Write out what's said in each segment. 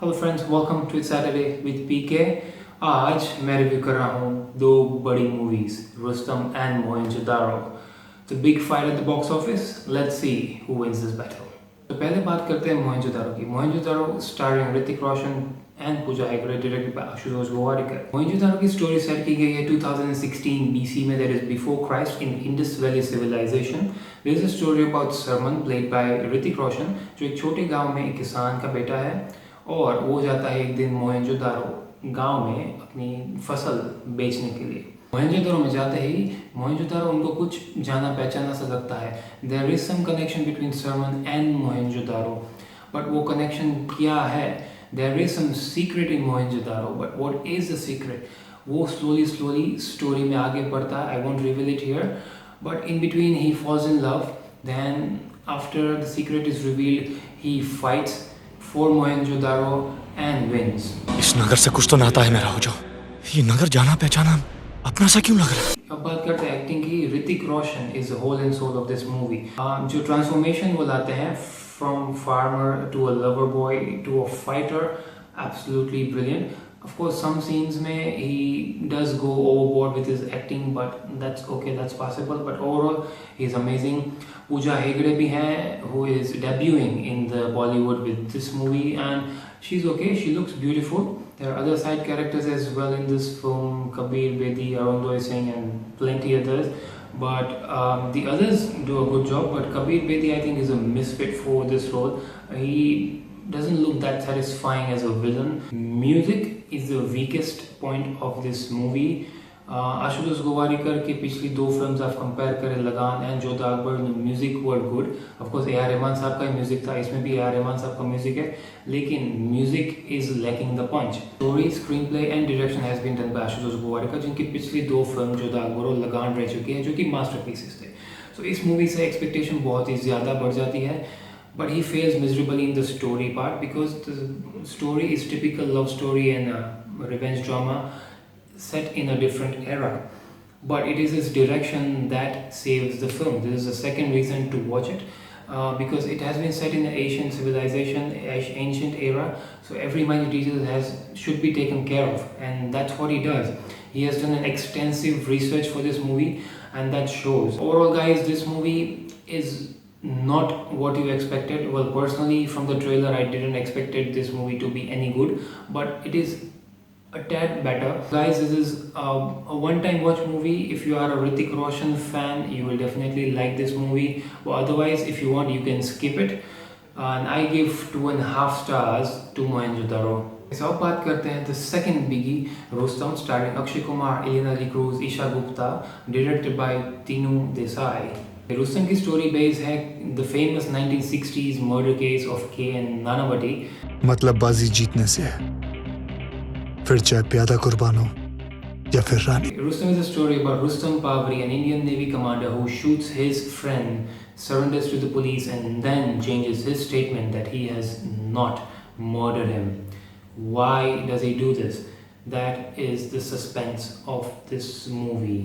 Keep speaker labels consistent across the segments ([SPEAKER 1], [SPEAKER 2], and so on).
[SPEAKER 1] Hello friends, welcome to Saturday with PK. आज मैं review कर रहा हूँ दो बड़ी movies, Rustom and Mohenjodaro. The big fight at the box office, let's see who wins this battle. तो पहले बात करते हैं मोहनजोदारो की। Mohenjodaro starring Hrithik Roshan and Pooja Hegde, directed by Ashutosh Gowariker. Mohenjodaro की स्टोरी सेट की गई है 2016 BC में, that is before Christ, in Indus valley civilisation. This is a story about Sarman played by Hrithik Roshan, जो एक छोटे गांव में एक किसान का बेटा है और वो जाता है एक दिन मोहनजोदारो गांव में अपनी फसल बेचने के लिए। मोहनजोदारो में जाते ही मोहनजोदारो उनको कुछ जाना पहचाना सा लगता है। There is some connection between sermon and Mohenjodaro, but वो कनेक्शन क्या है? There is some secret in Mohenjodaro, but what is the secret? वो स्लोली स्टोरी में आगे बढ़ता है। I won't reveal it here, but in between he falls in love. Then after the secret is revealed, he fights for Mohenjo-daro and wins.
[SPEAKER 2] इस नगर से कुछ तो नाता है मेरा। हो जो ये नगर जाना पहचाना अपना सा क्यों लग रहा है?
[SPEAKER 1] अब बात करते हैं एक्टिंग की। Hrithik Roshan is the whole and soul of this movie. जो ट्रांसफॉर्मेशन वो लाते हैं from farmer to a lover boy to a fighter, absolutely brilliant. Of course, some scenes में he does go overboard with his acting, but that's okay, that's possible. But overall, he's amazing. Pooja Hegde भी है, who is debuting in the Bollywood with this movie, and she's okay. She looks beautiful. There are other side characters as well in this film: Kabir Bedi, Arundoy Singh, and plenty others. But the others do a good job. But Kabir Bedi, I think, is a misfit for this role. He doesn't look that satisfying as a villain. Music is the weakest point of this movie. Ashutosh Gowariker की पिछली दो films आप compare करें, लगान and Jodha Akbar, music were good. Of course A R Rahman साहब का music था, इसमें भी ए आर रहमान साहब का म्यूजिक है, लेकिन music is lacking the punch. Story, screenplay and direction has been done by Ashutosh Gowariker, जिनकी पिछली दो फिल्म जोधा अकबर और लगान रह चुकी है, जो कि मास्टरपीसेस थे. सो इस मूवी से एक्सपेक्टेशन बहुत ही ज़्यादा बढ़ जाती है. But he fails miserably in the story part, because the story is typical love story and revenge drama set in a different era. But it is his direction that saves the film. This is the second reason to watch it, because it has been set in the Asian civilization, ancient era. So every minor detail should be taken care of, and that's what he does. He has done an extensive research for this movie, and that shows. Overall, guys, this movie is not what you expected. Well, personally, from the trailer, I didn't expected this movie to be any good, but it is a tad better. Guys, this is a one-time watch movie. If you are a Hrithik Roshan fan, you will definitely like this movie. But otherwise, if you want, you can skip it. And I give 2.5 stars to Mohenjo-daro. So अब बात करते हैं the second biggie, Rustam, starring Akshay Kumar, Elena D'Cruz, Isha Gupta, directed by Tinu Desai. Rustam की story base है the famous 1960s murder case of K. N.. Nanavati.
[SPEAKER 2] मतलब बाजी जीतने से है, फिर चाहे प्यादा कुर्बान हो या फिर रानी.
[SPEAKER 1] Rustam is a story about Rustam Pavri, an Indian Navy commander who shoots his friend, surrenders to the police, and then changes his statement that he has not murdered him. Why does he do this? That is the suspense of this movie.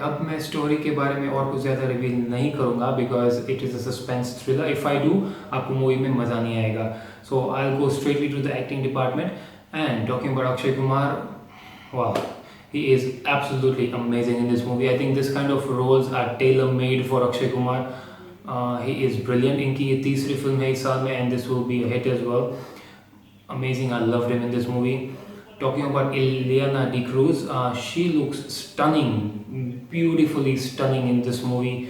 [SPEAKER 1] अब मैं story के बारे में और कुछ ज़्यादा reveal नहीं करूँगा, because it is a suspense thriller. If I do, आपको मूवी में मज़ा नहीं आएगा. So I will go straightly to the acting department. And talking about Akshay Kumar, वाह, he is absolutely amazing in this movie. I think this kind of roles are tailor made for Akshay Kumar. He is brilliant. इनकी ये तीसरी film है इस साल में, and this will be a hit as well. Amazing. I loved him in this movie. Talking about Elena D'Cruz, she looks stunning, beautifully stunning in this movie.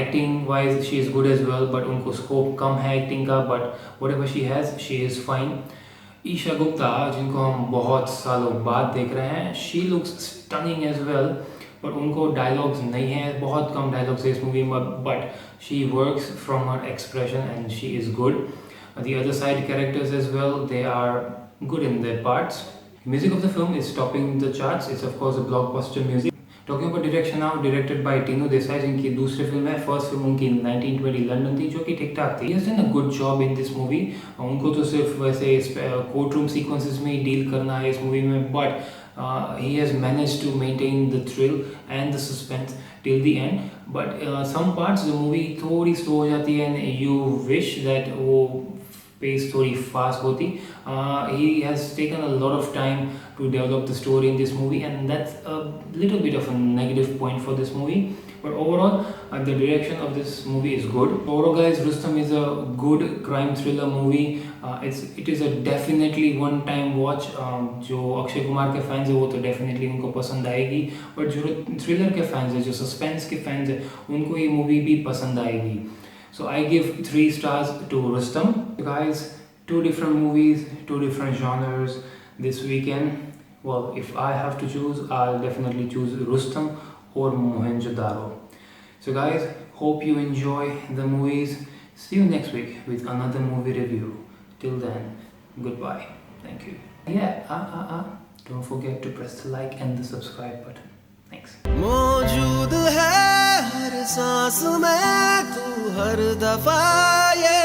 [SPEAKER 1] Acting wise, she is good as well, but उनको scope कम है acting का, but whatever she has, she is fine. Isha Gupta, जिनको हम बहुत सालों बाद देख रहे हैं, she looks stunning as well, but उनको dialogues नहीं है, बहुत कम dialogues है इस मूवी में, but she works from her expression and she is good. The other side characters as well, they are good in their parts. Music of the film is topping the charts. It's of course a blockbuster music. Talking about direction now, directed by Tinu Desai, जिनकी दूसरी film है. First film उनकी 1920 London थी, जो कि ठीक ठाक थी. He has done a good job in this movie. उनको तो सिर्फ वैसे कोर्ट रूम सीक्वेंसेस में ही डील करना है इस मूवी में, but he has managed to maintain the thrill and the suspense till the end. But some parts the movie थोड़ी स्लो हो जाती है, and you wish that वो pace थोड़ी fast होती. He has taken a lot of time to develop the story in this movie, and that's a little bit of a negative point for this movie. But overall, the direction of this movie is good. Overall, guys, Rustom is a good crime thriller movie. It is a definitely one time watch. जो अक्षय कुमार के fans है वो तो definitely उनको पसंद आएगी, but जो thriller के फैंस है, जो सस्पेंस के फैंस है, उनको ये मूवी भी पसंद आएगी. So I give 3 stars to Rustom. Guys, 2 different movies, 2 different genres this weekend. Well, if I have to choose, I'll definitely choose Rustom or Mohenjo-daro. So guys, hope you enjoy the movies. See you next week with another movie review. Till then, goodbye. Thank you. Yeah, don't forget to press the like and the subscribe button. Thanks.
[SPEAKER 3] मौजूद है हर सांस में तू, हर दफा ये